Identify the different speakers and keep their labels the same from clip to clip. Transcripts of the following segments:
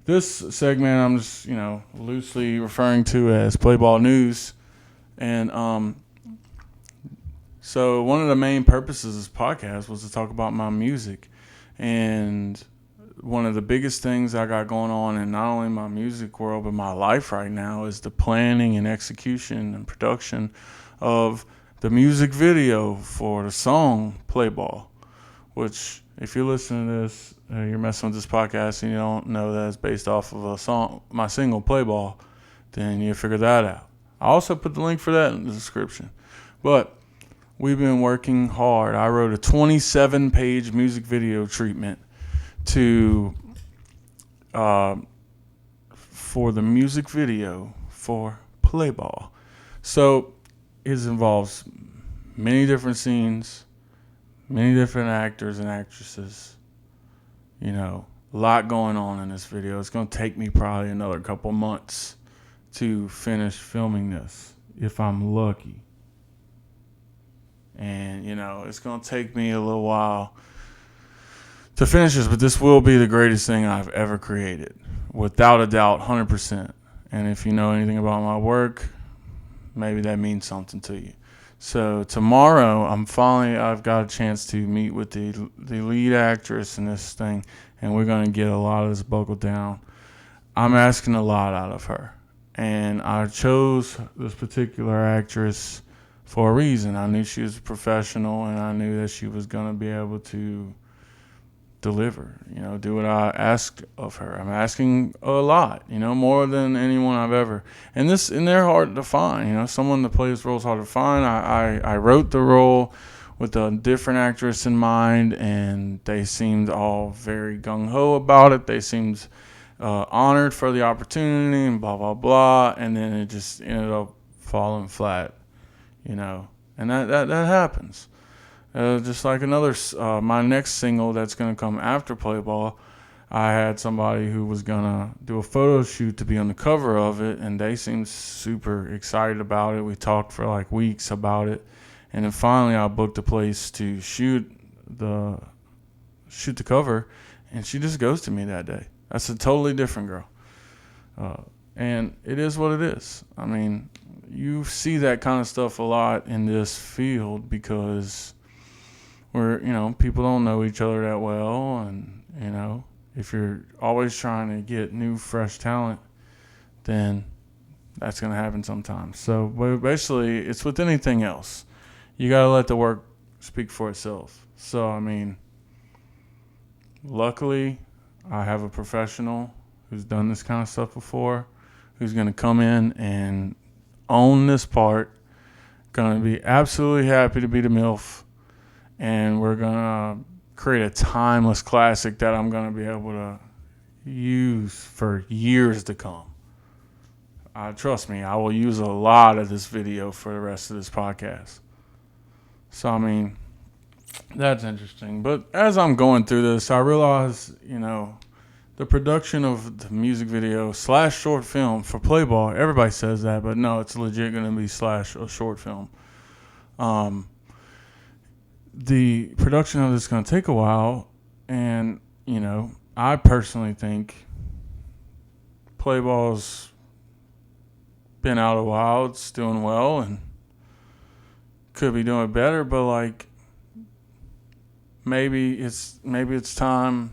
Speaker 1: this segment I'm just, loosely referring to as Playbaw News. And so one of the main purposes of this podcast was to talk about my music. And one of the biggest things I got going on in not only my music world, but my life right now is the planning and execution and production of the music video for the song Playbaw, which if you're listening to this, you're messing with this podcast and you don't know that it's based off of a song, my single Playbaw, then you figure that out. I also put the link for that in the description. But we've been working hard. I wrote a 27-page music video treatment for the music video for Playbaw. So it involves many different scenes, many different actors and actresses. A lot going on in this video. It's going to take me probably another couple months to finish filming this, if I'm lucky. And, it's going to take me a little while to finish this, but this will be the greatest thing I've ever created. Without a doubt, 100%. And if you know anything about my work, maybe that means something to you. So tomorrow, I've got a chance to meet with the lead actress in this thing, and we're going to get a lot of this buckled down. I'm asking a lot out of her, and I chose this particular actress for a reason. I knew she was a professional, and I knew that she was going to be able to deliver, do what I asked of her. I'm asking a lot, more than anyone I've ever. And they're hard to find, someone to play this role is hard to find. I wrote the role with a different actress in mind, and they seemed all very gung-ho about it. They seemed honored for the opportunity and blah, blah, blah. And then it just ended up falling flat, and that happens. Just like my next single that's going to come after Playbaw, I had somebody who was going to do a photo shoot to be on the cover of it, and they seemed super excited about it. We talked for like weeks about it, and then finally I booked a place to shoot the cover, and she just ghosted me that day. That's a totally different girl. And it is what it is. I mean, you see that kind of stuff a lot in this field because people don't know each other that well, and, if you're always trying to get new, fresh talent, then that's going to happen sometimes. So, but basically, it's with anything else. You got to let the work speak for itself. So, luckily, I have a professional who's done this kind of stuff before, who's going to come in and own this part, going to be absolutely happy to be the MILF, and we're going to create a timeless classic that I'm going to be able to use for years to come. Trust me, I will use a lot of this video for the rest of this podcast. So, that's interesting. But as I'm going through this, I realize, the production of the music video / short film for Playbaw, everybody says that, but no, it's legit going to be / a short film. The production of this is going to take a while, and, I personally think Playbaw's been out a while. It's doing well, and could be doing better, but, maybe it's time.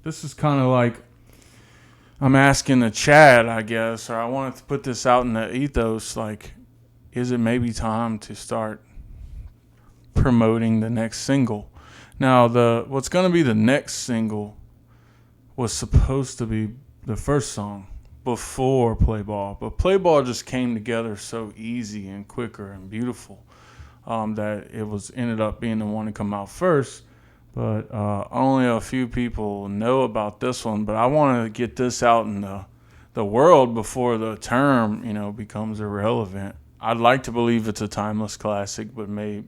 Speaker 1: This is kind of like I'm asking the chat, I guess, or I wanted to put this out in the ethos, is it maybe time to start promoting the next single? Now, what's going to be the next single was supposed to be the first song before Playbaw, but Playbaw just came together so easy and quicker and beautiful that it ended up being the one to come out first. But only a few people know about this one. But I want to get this out in the world before the term, becomes irrelevant. I'd like to believe it's a timeless classic, but maybe,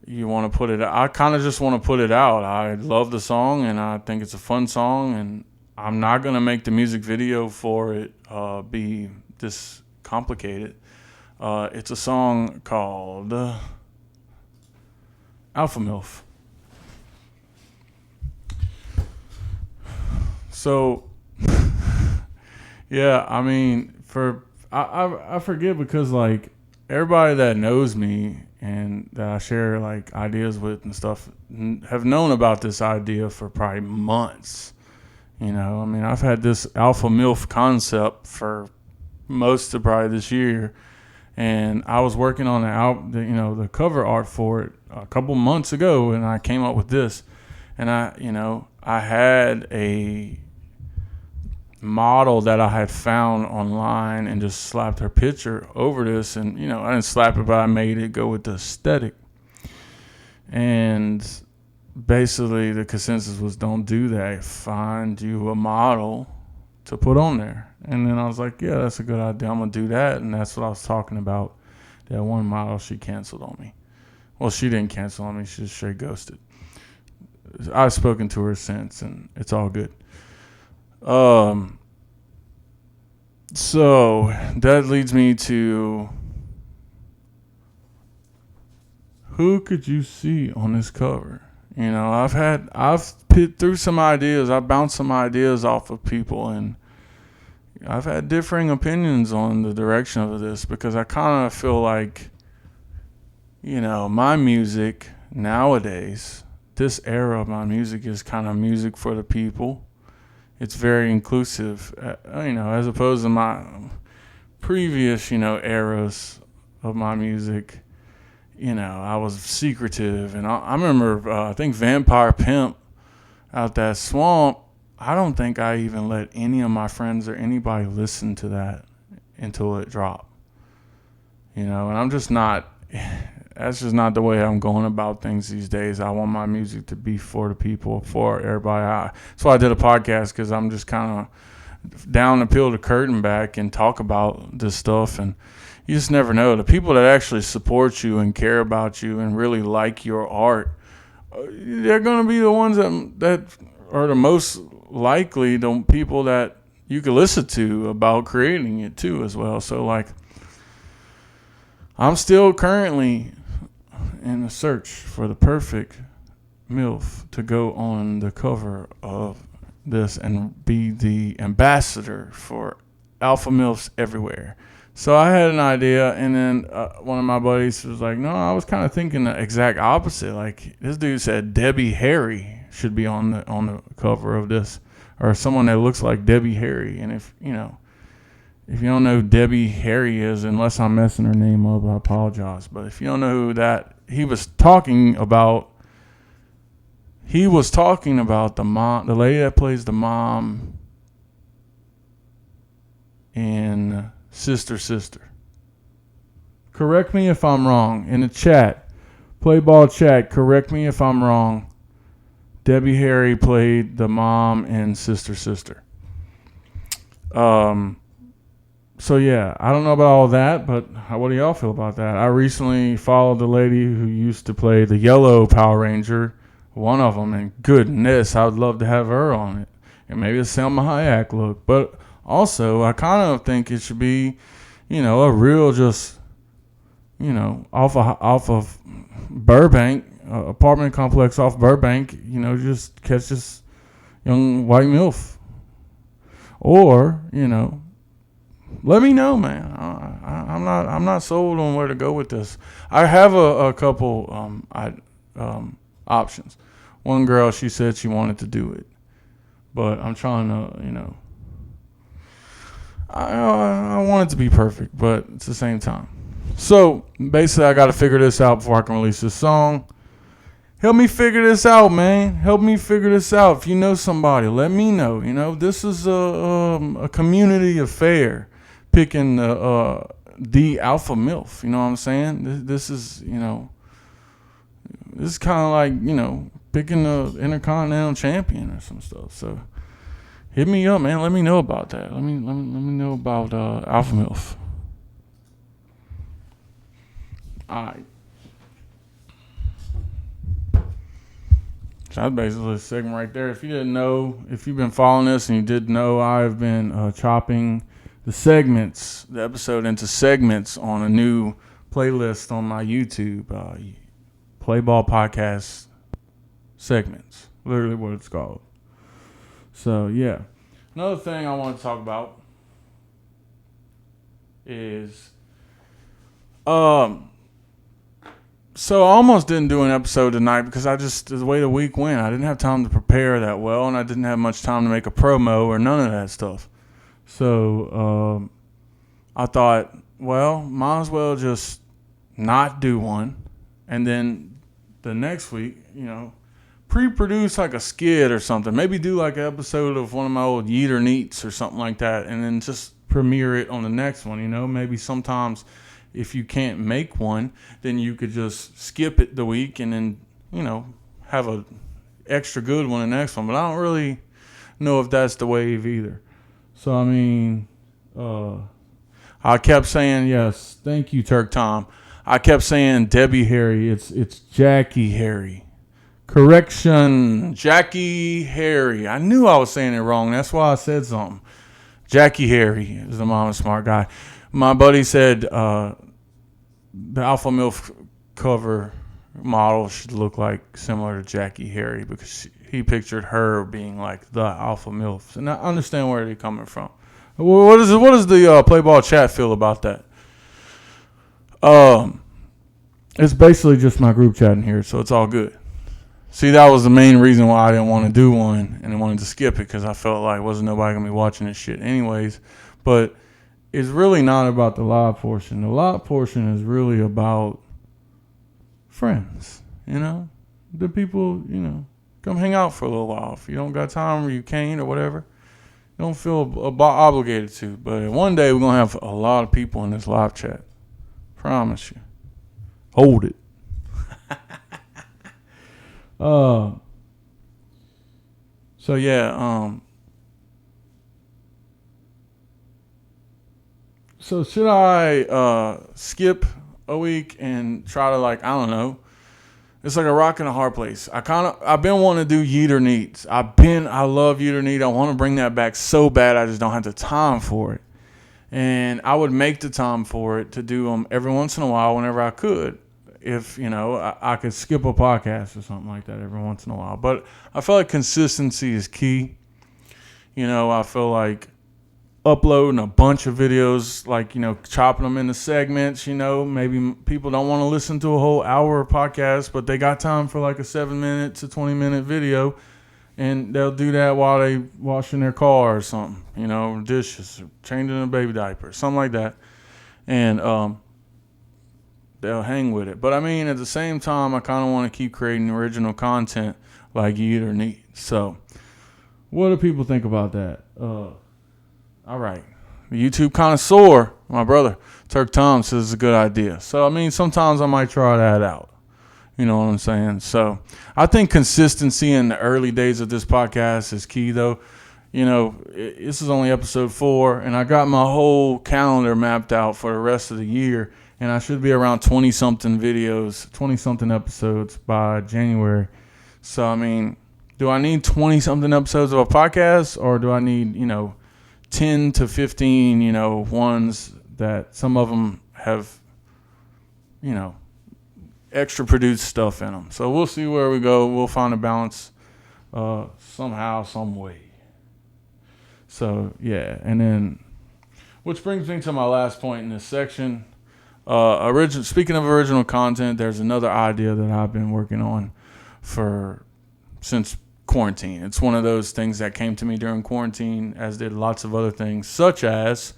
Speaker 1: you want to put it out. I kind of just want to put it out. I love the song, and I think it's a fun song, and I'm not going to make the music video for it be this complicated. It's a song called ALPHAMILF. So, yeah, I mean, I forget because like everybody that knows me and that I share like ideas with and stuff have known about this idea for probably months. I mean, I've had this alpha MILF concept for most of probably this year, and I was working on the cover art for it a couple months ago, and I came up with this, and I had a model that I had found online and just slapped her picture over this, and I didn't slap it, but I made it go with the aesthetic. And basically the consensus was, don't do that, find you a model to put on there. And then I was like, yeah, that's a good idea, I'm gonna do that. And that's what I was talking about. That one model, she canceled on me. Well, she didn't cancel on me, she just straight ghosted. I've spoken to her since, and it's all good. So that leads me to, who could you see on this cover? I've pit through some ideas. I've bounced some ideas off of people, and I've had differing opinions on the direction of this, because I kind of feel like, my music nowadays, this era of my music is kind of music for the people. It's very inclusive, as opposed to my previous, eras of my music. I was secretive, and I remember, I think Vampire Pimp Out That Swamp, I don't think I even let any of my friends or anybody listen to that until it dropped. And I'm just not, that's just not the way I'm going about things these days. I want my music to be for the people, for everybody. That's why I did a podcast, because I'm just kind of down to peel the curtain back and talk about this stuff. And you just never know. The people that actually support you and care about you and really like your art, they're going to be the ones that are the most likely the people that you can listen to about creating it too as well. So like, I'm still currently in the search for the perfect MILF to go on the cover of this and be the ambassador for alpha MILFs everywhere. So I had an idea, and then one of my buddies was like, no, I was kind of thinking the exact opposite. Like, this dude said Debbie Harry should be on the cover of this, or someone that looks like Debbie Harry. And if you don't know who Debbie Harry is, unless I'm messing her name up, I apologize. But if you don't know who that, he was talking about the mom, the lady that plays the mom in Sister. Correct me if I'm wrong in the chat. Playbaw chat, correct me if I'm wrong. Debbie Harry played the mom in Sister. So yeah, I don't know about all that, but what do y'all feel about that? I recently followed the lady who used to play the yellow Power Ranger, one of them, and goodness, I would love to have her on it. And maybe a Selma Hayek look, but also I kind of think it should be, a real just, off of Burbank, apartment complex off Burbank, just catch this young white MILF. Or, let me know, man. I'm not sold on where to go with this. I have a couple options. One girl, she said she wanted to do it, but I'm trying to, I want it to be perfect, but it's the same time. So basically, I got to figure this out before I can release this song. Help me figure this out, man. Help me figure this out. If you know somebody, let me know. This is a community affair. Picking the alpha MILF, you know what I'm saying? This is, this is kind of like, picking the Intercontinental Champion or some stuff. So hit me up, man. Let me know about that. Let me know about alpha MILF. All right. So that's basically a segment right there. If you didn't know, if you've been following this and you did know, I've been chopping the episode into segments on a new playlist on my YouTube, Playbaw Podcast segments, literally what it's called. So yeah, Another thing I want to talk about is so I almost didn't do an episode tonight because the way the week went, I didn't have time to prepare that well, and I didn't have much time to make a promo or none of that stuff. So I thought, well, might as well just not do one, and then the next week, pre-produce like a skit or something. Maybe do like an episode of one of my old Yeeter Neats or something like that, and then just premiere it on the next one. Maybe sometimes if you can't make one, then you could just skip it the week and then, have a extra good one the next one. But I don't really know if that's the wave either. So, I kept saying, yes, thank you, Turk Tom. I kept saying Debbie Harry. It's Jackie Harry. Correction, Jackie Harry. I knew I was saying it wrong. That's why I said something. Jackie Harry is the Mama Smart guy. My buddy said the ALPHAMILF cover model should look like similar to Jackie Harry because he pictured her being like the ALPHAMILF. And I understand where they're coming from. What does the Playbaw chat feel about that? It's basically just my group chat in here, so it's all good. See, that was the main reason why I didn't want to do one and I wanted to skip it because I felt like wasn't nobody going to be watching this shit anyways. But it's really not about the live portion. The live portion is really about friends, The people, come hang out for a little while. If you don't got time or you can't or whatever, you don't feel obligated to. But one day we're going to have a lot of people in this live chat. Promise you. Hold it. So yeah, so should I skip a week and try to I don't know. It's like a rock and a hard place. I've been wanting to do Yeeter Neats. I love Yeeter Neat. I want to bring that back so bad. I just don't have the time for it. And I would make the time for it to do them every once in a while whenever I could. If, I could skip a podcast or something like that every once in a while. But I feel like consistency is key. I feel like uploading a bunch of videos, chopping them into segments, maybe people don't want to listen to a whole hour podcast, but they got time for like a 7-minute to 20-minute video. And they'll do that while they washing their car or something, dishes, or changing a baby diaper, something like that. And, they'll hang with it. But at the same time, I kind of want to keep creating original content like Yeeter Neat. So, what do people think about that? All right. The YouTube connoisseur, my brother, Turk Tom, says it's a good idea. So, sometimes I might try that out. You know what I'm saying? So, I think consistency in the early days of this podcast is key, though. This is only episode 4, and I got my whole calendar mapped out for the rest of the year. And I should be around 20-something videos, 20-something episodes by January. So, do I need 20-something episodes of a podcast? Or do I need, 10 to 15, ones that some of them have, extra produced stuff in them. So, we'll see where we go. We'll find a balance somehow, some way. So, yeah. And then, which brings me to my last point in this section. Speaking of original content, there's another idea that I've been working on since quarantine. It's one of those things that came to me during quarantine, as did lots of other things, such as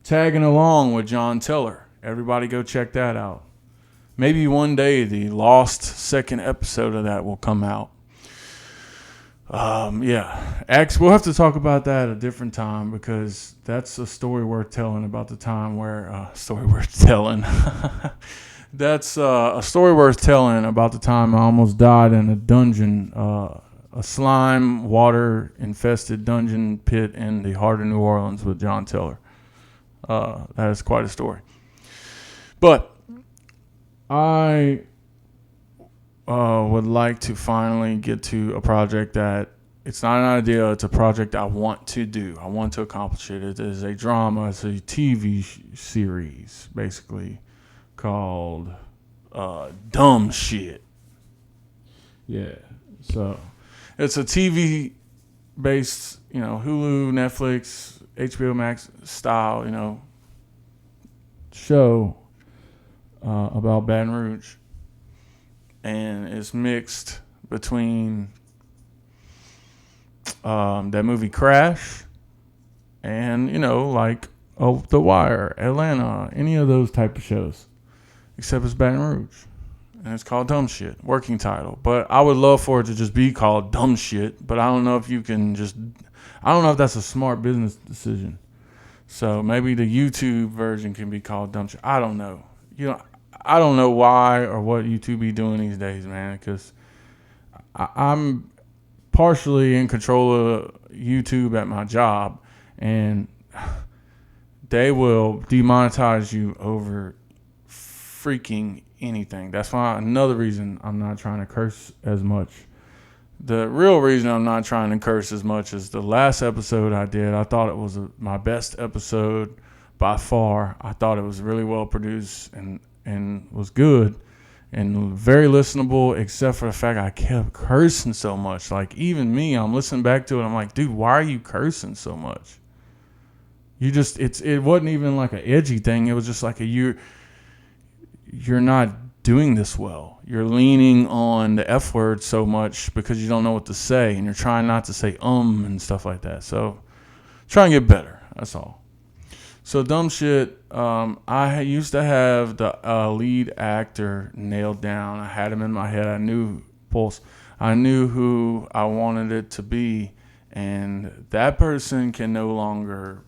Speaker 1: tagging along with John Tiller. Everybody go check that out. Maybe one day the lost second episode of that will come out. We'll have to talk about that at a different time because that's a story worth telling about the time where That's a story worth telling about the time I almost died in a dungeon, a slime water infested dungeon pit in the heart of New Orleans with John Tiller. That is quite a story. But I would like to finally get to a project that it's not an idea, it's a project I want to do. I want to accomplish it. It is a drama, it's a TV series, basically, called DUMBSHIT. Yeah, so it's a TV based, Hulu, Netflix, HBO Max style, show about Baton Rouge, and it's mixed between that movie Crash and The Wire, Atlanta, any of those type of shows, except it's Baton Rouge, and it's called Dumb Shit, working title. But I would love for it to just be called Dumb Shit, but I don't know if that's a smart business decision. So maybe the YouTube version can be called Dumb Shit. I don't know. I don't know why or what YouTube be doing these days, man, because I'm partially in control of YouTube at my job, and they will demonetize you over freaking anything. That's why another reason I'm not trying to curse as much. The real reason I'm not trying to curse as much is the last episode I did. I thought it was my best episode by far. I thought it was really well produced and was good and very listenable, except for the fact I kept cursing so much. Like, even me, I'm listening back to it, I'm like, dude, why are you cursing so much? It wasn't even like an edgy thing. It was just like you're not doing this well. You're leaning on the F word so much because you don't know what to say, and you're trying not to say and stuff like that. So try and get better. That's all. So Dumb Shit, I used to have the lead actor nailed down. I had him in my head. I knew who I wanted it to be, and that person can no longer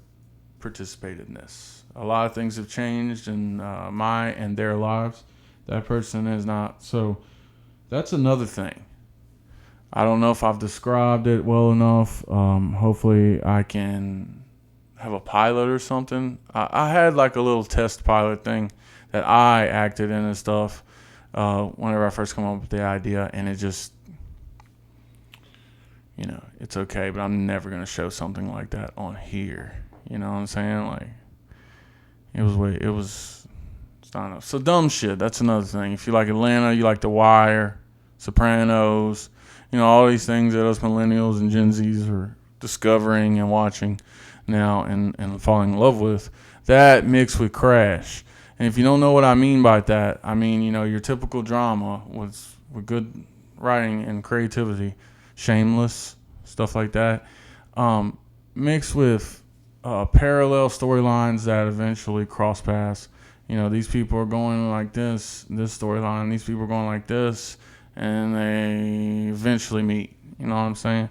Speaker 1: participate in this. A lot of things have changed in my and their lives. That person is not. So that's another thing. I don't know if I've described it well enough. Hopefully I can have a pilot or something. I had like a little test pilot thing that I acted in and stuff whenever I first come up with the idea, and it just, it's okay, but I'm never going to show something like that on here. You know what I'm saying? Like, it's not enough. So Dumb Shit, that's another thing. If you like Atlanta, you like The Wire, Sopranos, all these things that us millennials and Gen Zs are discovering and watching now and falling in love with, that mixed with Crash. And if you don't know what I mean by that, I mean, your typical drama with good writing and creativity, Shameless, stuff like that, mixed with parallel storylines that eventually cross paths. These people are going like this storyline, these people are going like this, and they eventually meet. You know what I'm saying?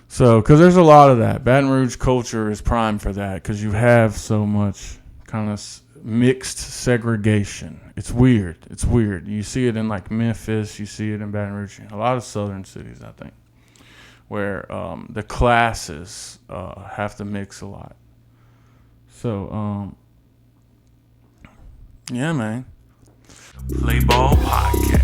Speaker 1: So, because there's a lot of that. Baton Rouge culture is prime for that, because you have so much kind of mixed segregation. It's weird. You see it in like Memphis, you see it in Baton Rouge, a lot of southern cities, I think, where the classes have to mix a lot. So, yeah, man. Playbaw Podcast.